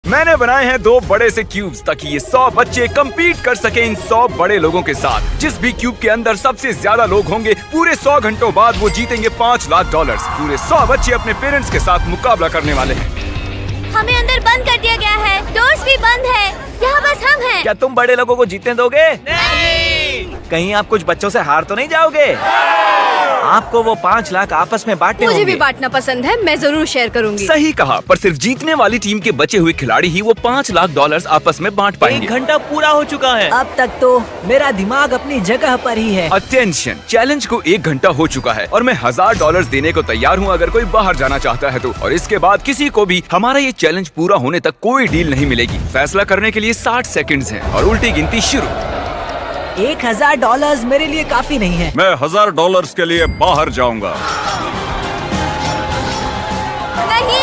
मैंने बनाए हैं 2 बड़े से क्यूब्स ताकि ये 100 बच्चे compete कर सकें इन 100 बड़े लोगों के साथ। जिस भी क्यूब के अंदर सबसे ज्यादा लोग होंगे पूरे 100 घंटों बाद वो जीतेंगे $5 लाख। पूरे 100 बच्चे अपने पेरेंट्स के साथ मुकाबला करने वाले हैं। हमें अंदर बंद कर दिया गया है, डोर्स भी बंद है, यहाँ बस हम हैं। क्या तुम बड़े लोगों को जीतने दोगे? नहीं। कहीं आप कुछ बच्चों से हार तो नहीं जाओगे? आपको वो 5 लाख आपस में बांटने होंगे। मुझे भी बांटना पसंद है, मैं जरूर शेयर करूंगी। सही कहा, पर सिर्फ जीतने वाली टीम के बचे हुए खिलाड़ी ही वो $5 लाख आपस में बांट पाएंगे। 1 घंटा पूरा हो चुका है। अब तक तो मेरा दिमाग अपनी जगह पर ही है। अटेंशन, चैलेंज को 1 घंटा हो चुका है और मैं $1000 देने को तैयार हूँ अगर कोई बाहर जाना चाहता है तो। और इसके बाद किसी को भी हमारा ये चैलेंज पूरा होने तक कोई डील नहीं मिलेगी। फैसला करने के लिए 60 सेकंड्स हैं और उल्टी गिनती शुरू। $1000 मेरे लिए काफी नहीं है। मैं $1000 के लिए बाहर जाऊंगा। नहीं,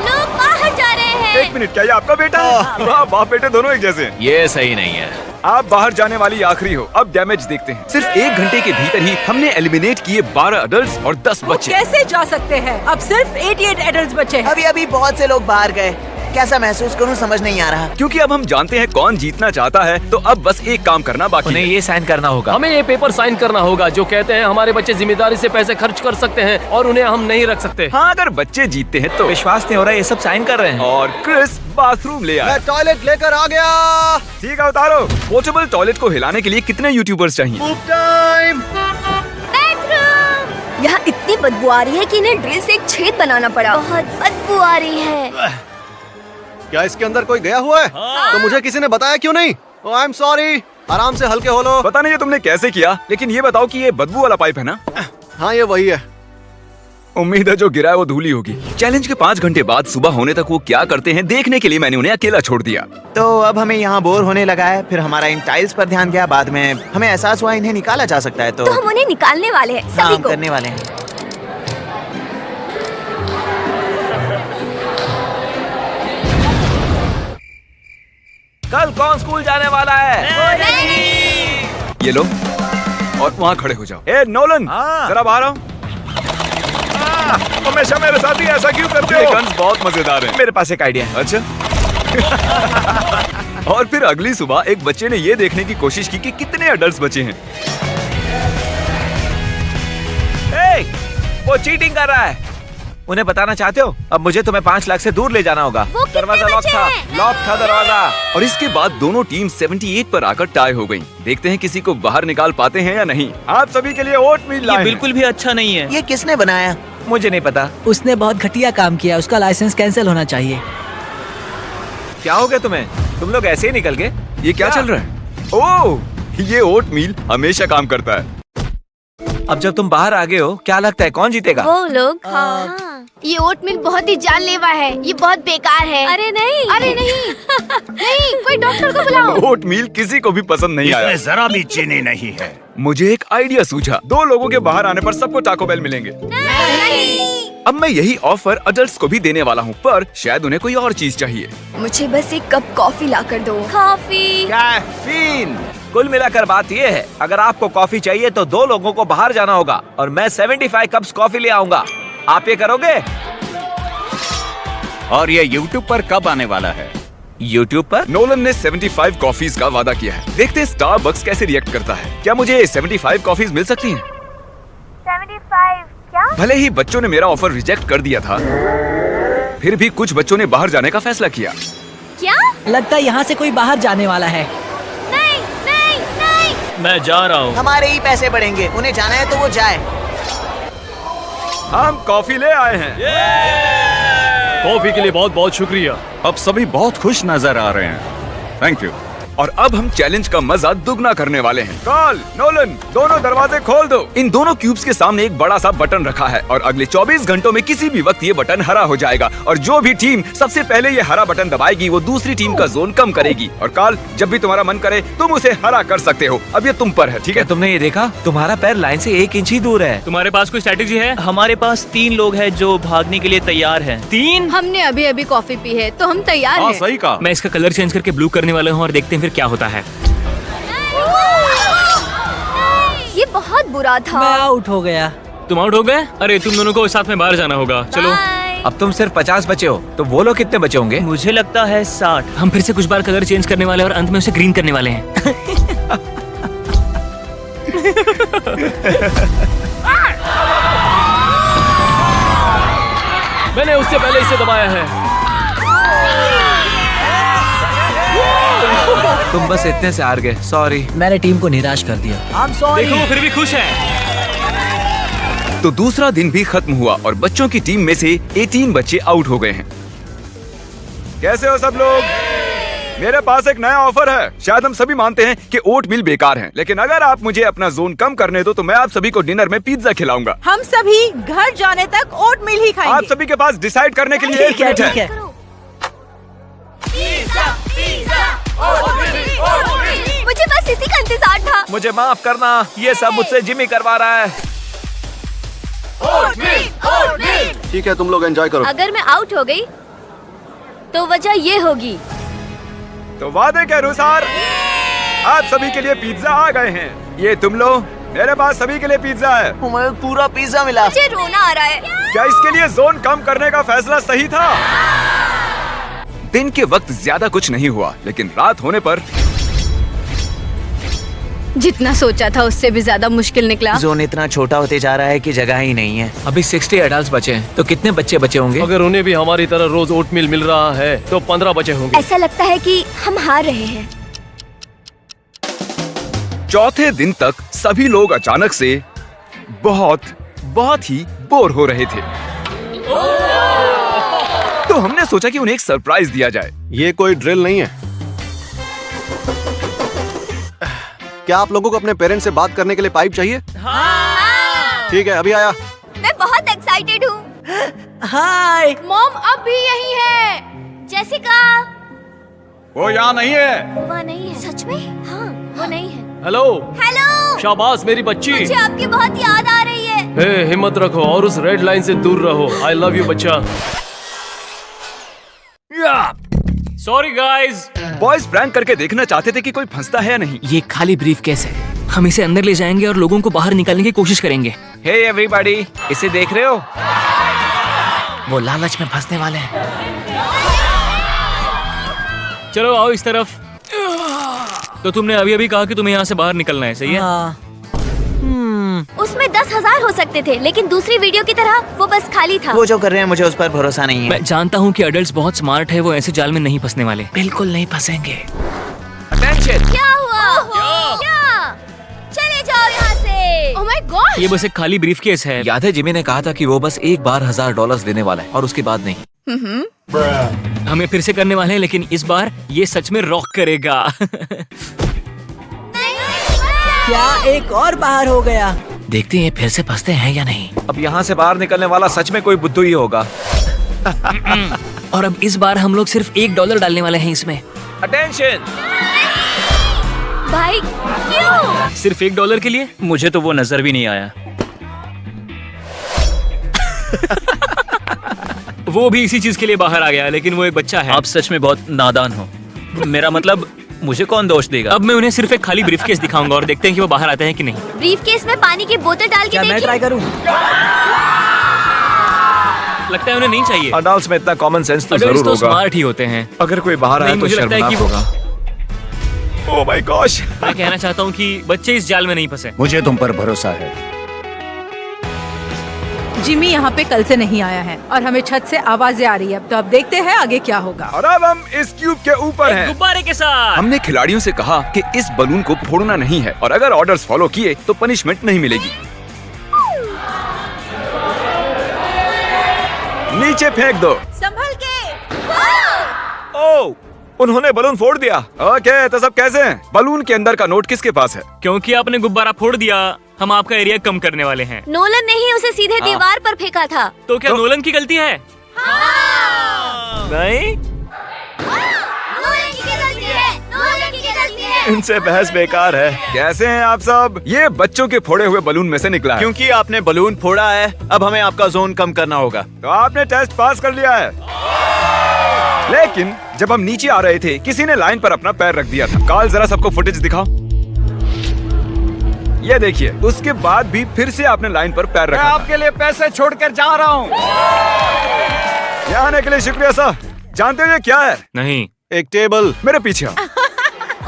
लोग बाहर जा रहे हैं। 1 मिनट, क्या ये आपका बेटा है? वाह, बाप बेटे दोनों एक जैसे हैं। ये सही नहीं है। आप बाहर जाने वाली आखिरी हो। अब डैमेज देखते हैं। सिर्फ 1 घंटे के भीतर ही हमने एलिमिनेट किए 12 अडल्ट और 10 बच्चे। कैसे जा सकते हैं? अब सिर्फ 88 एडल्ट बचे हैं। अभी बहुत से लोग बाहर गए। कैसा महसूस करूं समझ नहीं आ रहा। क्योंकि अब हम जानते हैं कौन जीतना चाहता है तो अब बस एक काम करना बाकी उन्हें है। ये साइन करना होगा। हमें ये पेपर साइन करना होगा जो कहते हैं हमारे बच्चे जिम्मेदारी से पैसे खर्च कर सकते हैं और उन्हें हम नहीं रख सकते। हाँ, अगर बच्चे जीतते हैं तो। विश्वास नहीं हो रहा, ये सब साइन कर रहे हैं। और क्रिस बाथरूम ले आया। टॉयलेट लेकर आ गया। ठीक है, उतारो। पोर्टेबल टॉयलेट को हिलाने के लिए कितने यूट्यूबर्स चाहिए? बाथरूम। यहाँ इतनी बदबू आ रही है कि इन्हें ड्रिल से एक छेद बनाना पड़ा। बहुत बदबू आ रही है। क्या इसके अंदर कोई गया हुआ है? तो मुझे किसी ने बताया क्यों नहीं? I am sorry. आराम से हल्के हो लो। पता नहीं ये तुमने कैसे किया, लेकिन ये बताओ कि ये बदबू वाला पाइप है ना? हाँ, ये वही है। उम्मीद है जो गिरा है वो धूली होगी। चैलेंज के 5 घंटे बाद सुबह होने तक वो क्या करते हैं देखने के लिए मैंने उन्हें अकेला छोड़ दिया। तो अब हमें यहाँ बोर होने लगा है। फिर हमारा इन टाइल्स पर ध्यान गया। बाद में हमें एहसास हुआ इन्हें निकाला जा सकता है। तो हम उन्हें निकालने वाले हैं, सभी काम को। करने वाले हैं। कल कौन स्कूल जाने वाला है? ये लो और वहाँ खड़े हो जाओ। ए नोलन, हाँ। जरा बाहर आओ। हमेशा मेरे साथ ही ऐसा क्यों करते हो? ये गन्स बहुत मजेदार हैं। मेरे पास एक आइडिया है। अच्छा। और फिर अगली सुबह एक बच्चे ने ये देखने की कोशिश की कि कितने अडल्ट्स बचे हैं। ए, वो चीटिंग कर रहा है। उन्हें बताना चाहते हो? अब मुझे तुम्हें 5 लाख से दूर ले जाना होगा। वो कितने दरवाजा लॉक बचे था। हैं? लॉक था दरवाजा। और इसके बाद दोनों टीम 78 पर आकर टाई हो गयी। देखते हैं किसी को बाहर निकाल पाते हैं या नहीं। आप सभी के लिए ओटमील लाए हैं। बिल्कुल भी अच्छा नहीं है। ये किसने बनाया? मुझे नहीं पता। उसने बहुत घटिया काम किया। उसका लाइसेंस कैंसिल होना चाहिए। क्या हो गया तुम्हें? तुम लोग ऐसे ही निकल गए? ये क्या चल रहा है? ओह, ये ओटमील हमेशा काम करता है। अब जब तुम बाहर आ गए हो, क्या लगता है कौन जीतेगा? वो लोग। हाँ। ये ओटमील बहुत ही जानलेवा है, ये बहुत बेकार है। अरे नहीं, अरे नहीं नहीं, कोई डॉक्टर को बुलाओ। ओटमील किसी को भी पसंद नहीं आया। जरा भी चीनी नहीं है। मुझे एक आइडिया सूझा। 2 लोगों के बाहर आने पर सबको टाको बेल मिलेंगे। नहीं। अब मैं यही ऑफर अडल्ट्स को भी देने वाला हूँ, पर शायद उन्हें कोई और चीज चाहिए। मुझे बस एक कप कॉफी ला कर दो। कॉफी। कैफीन। कुल मिलाकर बात ये है, अगर आपको कॉफी चाहिए तो 2 लोगों को बाहर जाना होगा और मैं 75 कप्स कॉफी ले आऊंगा। आप ये करोगे? और ये YouTube पर कब आने वाला है? YouTube पर? नोलन ने 75 कॉफीज का वादा किया है। देखते हैं स्टारबक्स कैसे रिएक्ट करता है। क्या मुझे 75 कॉफीज मिल सकती हैं? 75 क्या? भले ही बच्चों ने मेरा ऑफर रिजेक्ट कर दिया था, फिर भी कुछ बच्चों ने बाहर जाने का फैसला किया। क्या? लगता है यहाँ से कोई बाहर जाने वाला है। नहीं नहीं नहीं। मैं जा रहा हूँ। हमारे ही पैसे बढ़ेंगे। उन्हें जाना है तो वो जाए। हम कॉफी ले आए हैं। कॉफी के लिए बहुत बहुत शुक्रिया। अब सभी बहुत खुश नजर आ रहे हैं। Thank you. और अब हम चैलेंज का मजा दुगना करने वाले हैं। कार्ल, नोलन, दोनों दरवाजे खोल दो। इन दोनों क्यूब्स के सामने एक बड़ा सा बटन रखा है और अगले 24 घंटों में किसी भी वक्त ये बटन हरा हो जाएगा और जो भी टीम सबसे पहले ये हरा बटन दबाएगी वो दूसरी टीम का जोन कम करेगी। और कार्ल, जब भी तुम्हारा मन करे तुम उसे हरा कर सकते हो। अब ये तुम पर है, ठीक है? तुमने ये देखा? तुम्हारा पैर लाइन से 1 इंच ही दूर है। तुम्हारे पास कोई स्ट्रेटेजी है? हमारे पास 3 लोग हैं जो भागने के लिए तैयार हैं। 3? हमने अभी अभी कॉफी पी है तो हम तैयार हाँ, हैं। सही कहा। मैं इसका कलर चेंज करके ब्लू करने वाला हूँ और देखते हैं फिर क्या होता है। ये बहुत बुरा था। मैं आउट हो गया। तुम आउट हो गए? अरे तुम दोनों को साथ में बाहर जाना होगा। चलो। Bye. अब तुम सिर्फ 50 बचे हो, तो वो लोग कितने बचे होंगे? मुझे लगता है 60। हम फिर से कुछ बार कलर चेंज करने वाले हैं और अंत में उसे ग्रीन करने वाले हैं। मैंने उससे पहले इसे दबाया है। तुम बस इतने से हार गए, सॉरी। मैंने टीम को निराश कर दिया। I'm sorry। देखो वो फिर भी खुश है। तो दूसरा दिन भी खत्म हुआ और बच्चों की टीम में से 18 बच्चे आउट हो गए हैं। कैसे हो सब लोग? मेरे पास एक नया ऑफर है। शायद हम सभी मानते हैं कि ओट मिल बेकार है, लेकिन अगर आप मुझे अपना जोन कम करने दो तो मैं आप सभी को डिनर में पिज्जा खिलाऊंगा। हम सभी घर जाने तक ओट मिल ही खाएंगे। आप सभी के पास डिसाइड करने के लिए 1 मिनट है। मुझे बस इसी का इंतजार था। मुझे माफ करना, ये सब मुझसे जिमी करवा रहा है। ठीक है, तुम लोग एंजॉय करो। अगर मैं आउट हो गई तो वजह ये होगी। तो वादे के अनुसार आप सभी के लिए पिज्जा आ गए हैं। ये तुम लो, मेरे पास सभी के लिए पिज्जा है। हमें पूरा पिज्जा मिला। मुझे रोना आ रहा है। क्या इसके लिए जोन कम करने का फैसला सही था? दिन के वक्त ज्यादा कुछ नहीं हुआ, लेकिन रात होने पर जितना सोचा था उससे भी ज्यादा मुश्किल निकला। जोन इतना छोटा होते जा रहा है कि जगह ही नहीं है। अभी 60 एडल्ट्स बचे हैं, तो कितने बच्चे बचे होंगे? अगर उन्हें भी हमारी तरह रोज ओटमील मिल रहा है तो 15 बचे होंगे। ऐसा लगता है कि हम हार रहे हैं। चौथे दिन तक सभी लोग अचानक से बहुत ही बोर हो रहे थे। तो हमने सोचा कि उन्हें एक सरप्राइज दिया जाए। ये कोई ड्रिल नहीं है। क्या आप लोगों को अपने पेरेंट्स से बात करने के लिए पाइप चाहिए? ठीक है, अभी आया। मैं बहुत एक्साइटेड हूँ। हाय। मॉम अब भी यही है। जेसिका। वो यहाँ नहीं है। वो नहीं है। सच में? हाँ, वो नहीं है। हेलो। हेलो। शाबाश मेरी बच्ची। मुझे आपकी बहुत याद आ रही है। हे, हिम्मत रखो और उस रेड लाइन से दूर रहो। आई लव यू बच्चा। Sorry guys. बॉयज प्रैंक करके देखना चाहते थे कि कोई फंसता है या नहीं। ये खाली ब्रीफकेस है। हम इसे अंदर ले जाएंगे और लोगों को बाहर निकालने की कोशिश करेंगे। हे एवरीबॉडी, इसे देख रहे हो? वो लालच में फंसने वाले हैं। चलो आओ इस तरफ। तो तुमने अभी अभी कहा कि तुम्हें यहाँ से बाहर निकलना है, सही है? हाँ। उसमें 10,000 हो सकते थे, लेकिन दूसरी वीडियो की तरह वो बस खाली था। वो जो कर रहे हैं मुझे उस पर भरोसा नहीं है। मैं जानता हूँ कि अडल्ट्स बहुत स्मार्ट है, वो ऐसे जाल में नहीं फंसने वाले। बिल्कुल नहीं फंसेंगे। अटेंशन। क्या हुआ? क्या? चले जाओ यहाँ से। Oh my God. ये बस एक खाली ब्रीफकेस है। याद है जिमी ने कहा था कि वो बस एक बार $1000 देने वाला है और उसके बाद नहीं। हमें फिर से करने वाले हैं, लेकिन इस बार ये सच में रॉक करेगा। क्या एक और बाहर हो गया? देखते हैं फिर से फंसते हैं या नहीं। अब यहाँ से बाहर निकलने वाला सच में कोई बुद्धू ही होगा। और अब इस बार हम लोग सिर्फ $1 डालने वाले हैं इसमें। अटेंशन। भाई क्यों? सिर्फ $1 के लिए? मुझे तो वो नजर भी नहीं आया। वो भी इसी चीज के लिए बाहर आ गया, लेकिन वो एक बच्चा है। आप सच में बहुत नादान हो। मेरा मतलब मुझे कौन दोष देगा? अब मैं उन्हें सिर्फ एक खाली ब्रीफकेस दिखाऊंगा और देखते हैं कि वो बाहर आते हैं कि नहीं। ब्रीफकेस में पानी की बोतल डाल के क्या मैं देखिए। ट्राई करूं? लगता है उन्हें नहीं चाहिए। अडल्ट्स में इतना कॉमन सेंस तो अडल्ट्स जरूर तो होगा। स्मार्ट ही होते हैं। अगर कोई बाहर आया नहीं, तो मुझे लगता है शर्मनाक कि वो- होगा। Oh my gosh. मैं कहना चाहता हूँ कि बच्चे इस जाल में नहीं फंसे। मुझे तुम पर भरोसा है। जिमी यहाँ पे कल से नहीं आया है और हमें छत से आवाजें आ रही है। तो अब देखते हैं आगे क्या होगा। और अब हम इस क्यूब के ऊपर हैं। गुब्बारे के साथ। हमने खिलाड़ियों से कहा कि इस बलून को फोड़ना नहीं है और अगर ऑर्डर्स फॉलो किए तो पनिशमेंट नहीं मिलेगी। नीचे फेंक दो। संभल के। ओह, उन्होंने बलून फोड़ दिया। ओके, तो सब कैसे हैं? बलून के अंदर का नोट किसके पास है? क्योंकि आपने गुब्बारा फोड़ दिया, हम आपका एरिया कम करने वाले हैं। नोलन ने ही उसे सीधे दीवार पर फेंका था। तो क्या नोलन की गलती है? नहीं, नोलन की गलती है। नोलन की गलती है। इनसे बहस बेकार है। कैसे हैं आप सब? ये बच्चों के फोड़े हुए बलून में से निकला है। क्योंकि आपने बलून फोड़ा है, अब हमें आपका जोन कम करना होगा। तो आपने टेस्ट पास कर लिया है। लेकिन जब हम नीचे आ रहे थे, किसी ने लाइन पर अपना पैर रख दिया था। कार्ल, जरा सबको फुटेज दिखाओ। ये देखिए, उसके बाद भी फिर से आपने लाइन पर पैर रखा था। आपके लिए पैसे छोड़कर जा रहा हूँ। यहाँ आने के लिए शुक्रिया सर। जानते हो ये क्या है? नहीं। एक टेबल। मेरे पीछे आओ।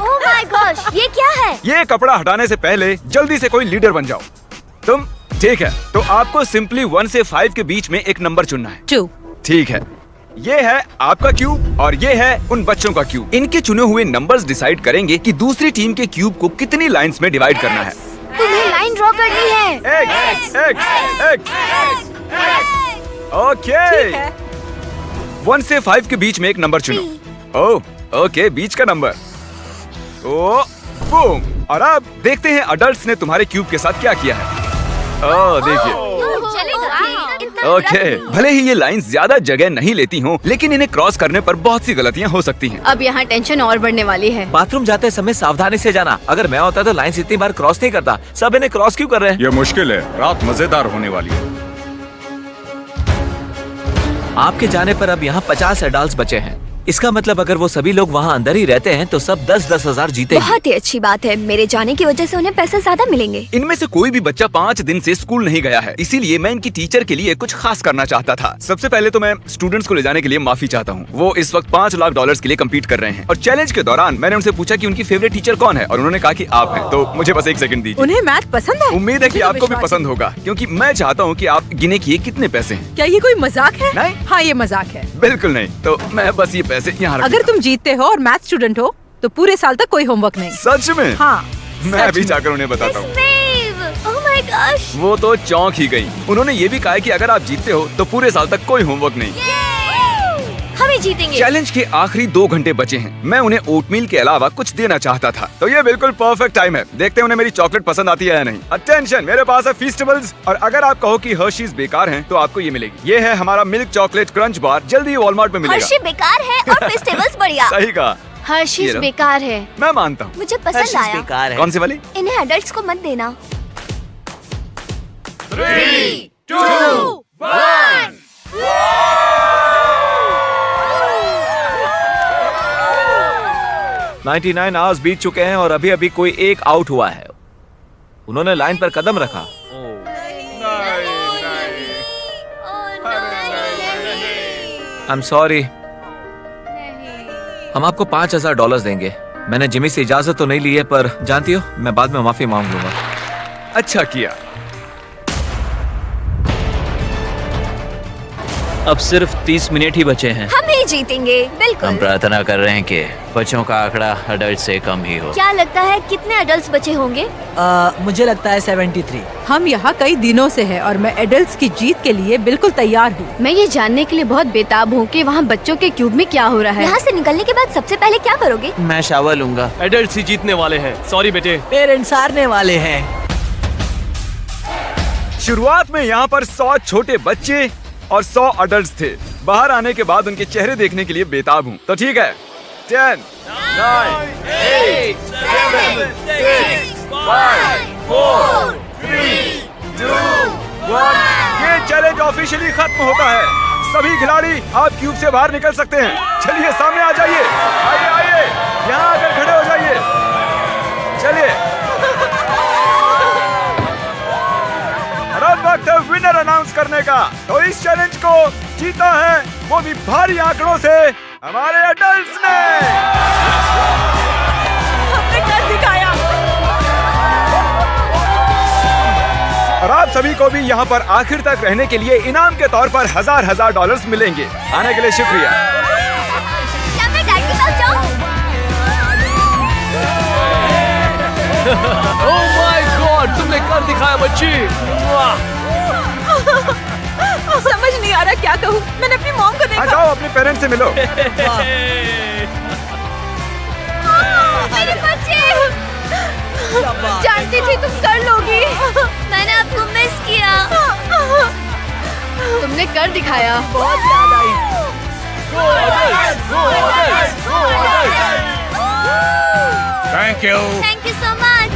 ओह माय गॉश, ये क्या है? ये कपड़ा हटाने से पहले जल्दी से कोई लीडर बन जाओ। तुम ठीक है, तो आपको सिंपली 1 से 5 के बीच में एक नंबर चुनना है। 2। ठीक है, ये है आपका क्यूब और ये है उन बच्चों का क्यूब। इनके चुने हुए नंबर्स डिसाइड करेंगे कि दूसरी टीम के क्यूब को कितनी लाइंस में डिवाइड करना है। तुम्हें लाइन ड्रॉ करनी है। ओके, 1 से 5 के बीच में एक नंबर चुनो। ओह ओके, बीच का नंबर। ओ बूम। और अब देखते हैं अडल्ट्स ने तुम्हारे क्यूब के साथ क्या किया है। ओह देखिए। ओके, भले ही ये लाइंस ज्यादा जगह नहीं लेती हों, लेकिन इन्हें क्रॉस करने पर बहुत सी गलतियां हो सकती हैं। अब यहाँ टेंशन और बढ़ने वाली है। बाथरूम जाते समय सावधानी से जाना। अगर मैं होता तो लाइन इतनी बार क्रॉस नहीं करता। सब इन्हें क्रॉस क्यों कर रहे हैं? ये मुश्किल है, रात मजेदार होने वाली है। आपके जाने पर अब यहाँ 50 एडल्ट्स बचे हैं। इसका मतलब अगर वो सभी लोग वहाँ अंदर ही रहते हैं तो सब 10-10 हजार जीतेंगे। बहुत ही अच्छी बात है, मेरे जाने की वजह से उन्हें पैसे ज्यादा मिलेंगे। इनमें से कोई भी बच्चा 5 दिन से स्कूल नहीं गया है, इसीलिए मैं इनकी टीचर के लिए कुछ खास करना चाहता था। सबसे पहले तो मैं स्टूडेंट्स को ले जाने के लिए माफी चाहता हूँ। वो इस वक्त $5 लाख के लिए कम्पीट कर रहे हैं और चैलेंज के दौरान मैंने उनसे पूछा कि उनकी फेवरेट टीचर कौन है और उन्होंने कहा कि आप हैं। तो मुझे बस 1 सेकंड दीजिए। उन्हें मैथ पसंद है? उम्मीद है कि मुझे आपको भी विश्वास पसंद होगा, क्योंकि मैं चाहता हूँ कि आप गिने किए कितने पैसे हैं। क्या ये कोई मजाक है? नहीं। हाँ, ये मजाक है। बिल्कुल नहीं, तो मैं बस ये पैसे यहाँ रख अगर दूंगा। तुम जीतते हो और मैथ स्टूडेंट हो तो पूरे साल तक कोई होमवर्क नहीं। सच में? हाँ, मैं सच अभी में। जाकर उन्हें बताता हूँ। ओह माय गॉश, वो तो चौंक ही गई। उन्होंने ये भी कहा है कि अगर आप जीतते हो तो पूरे साल तक कोई होमवर्क नहीं। हम ही जीतेंगे। चैलेंज के आखिरी 2 घंटे बचे हैं। मैं उन्हें ओटमील के अलावा कुछ देना चाहता था, तो ये बिल्कुल परफेक्ट टाइम है। देखते हैं उन्हें मेरी चॉकलेट पसंद आती है या नहीं। अटेंशन, मेरे पास है फीस्टेबल्स, और अगर आप कहो कि हर्शीज बेकार हैं, तो आपको ये मिलेगी। ये है हमारा मिल्क चॉकलेट क्रंच बार, जल्दी वॉलमार्ट में मिलेगा। हर्षी बेकार है और फेस्टिवल्स बढ़िया। सही कहा, हर्शीज ये लो। बेकार है। मैं मानता हूँ। मुझे पसंद आया। बेकार है। कौन सी वाली? इन्हें एडल्ट्स को मत देना। 3, 2, 1। 99 आवर्स बीत चुके हैं और अभी अभी कोई एक आउट हुआ है। उन्होंने लाइन पर कदम रखा। I am sorry. हम आपको $5000 देंगे। मैंने जिमी से इजाजत तो नहीं ली है, पर जानती हो मैं बाद में माफी मांग लूंगा। अच्छा किया। अब सिर्फ 30 मिनट ही बचे हैं। हम ही जीतेंगे, हम बिल्कुल। प्रार्थना कर रहे हैं कि बच्चों का आंकड़ा अडल्ट से कम ही हो। क्या लगता है कितने एडल्ट्स बचे होंगे? मुझे लगता है 73। हम यहाँ कई दिनों से हैं और मैं एडल्ट्स की जीत के लिए बिल्कुल तैयार हूँ। मैं ये जानने के लिए बहुत बेताब हूँ कि वहाँ बच्चों के क्यूब में क्या हो रहा है। यहाँ से निकलने के बाद सबसे पहले क्या करोगे? मैं शावर लूंगा। एडल्ट्स ही जीतने वाले हैं। सॉरी बेटे। पेरेंट्स हारने वाले हैं। शुरुआत में यहाँ पर 100 छोटे बच्चे और 100 अडल्ट्स थे। बाहर आने के बाद उनके चेहरे देखने के लिए बेताब हूँ। तो ठीक है, 10, 9, 8, 7, 6, 5, 4, 3, 2, 1। ये चैलेंज ऑफिशियली खत्म होता है। सभी खिलाड़ी आप क्यूब से बाहर निकल सकते हैं। चलिए सामने आ जाइए। आइए आइए, यहाँ आकर खड़े हो जाइए। चलिए, अब वक्त है विनर अनाउंस करने का। तो इस चैलेंज को जीता है वो भी भारी आंकड़ों से हमारे एडल्ट्स ने। हमने कर दिखाया। और आप सभी को भी यहाँ पर आखिर तक रहने के लिए इनाम के तौर पर $1000 $1000 मिलेंगे। आने के लिए शुक्रिया। क्या मैं डैड के साथ जाऊँ? ओह माय गॉड, तुमने कर दिखाया बच्ची। वाह। समझ नहीं आ रहा क्या कहूँ। मैंने अपनी मॉम को आ देखा। जाओ, अपने पेरेंट्स से मिलो। मेरे बच्चे, जानती थी तुम कर लोगी। मैंने आपको मिस किया। तुमने कर दिखाया। बहुत याद आई। Thank you. Thank you so much.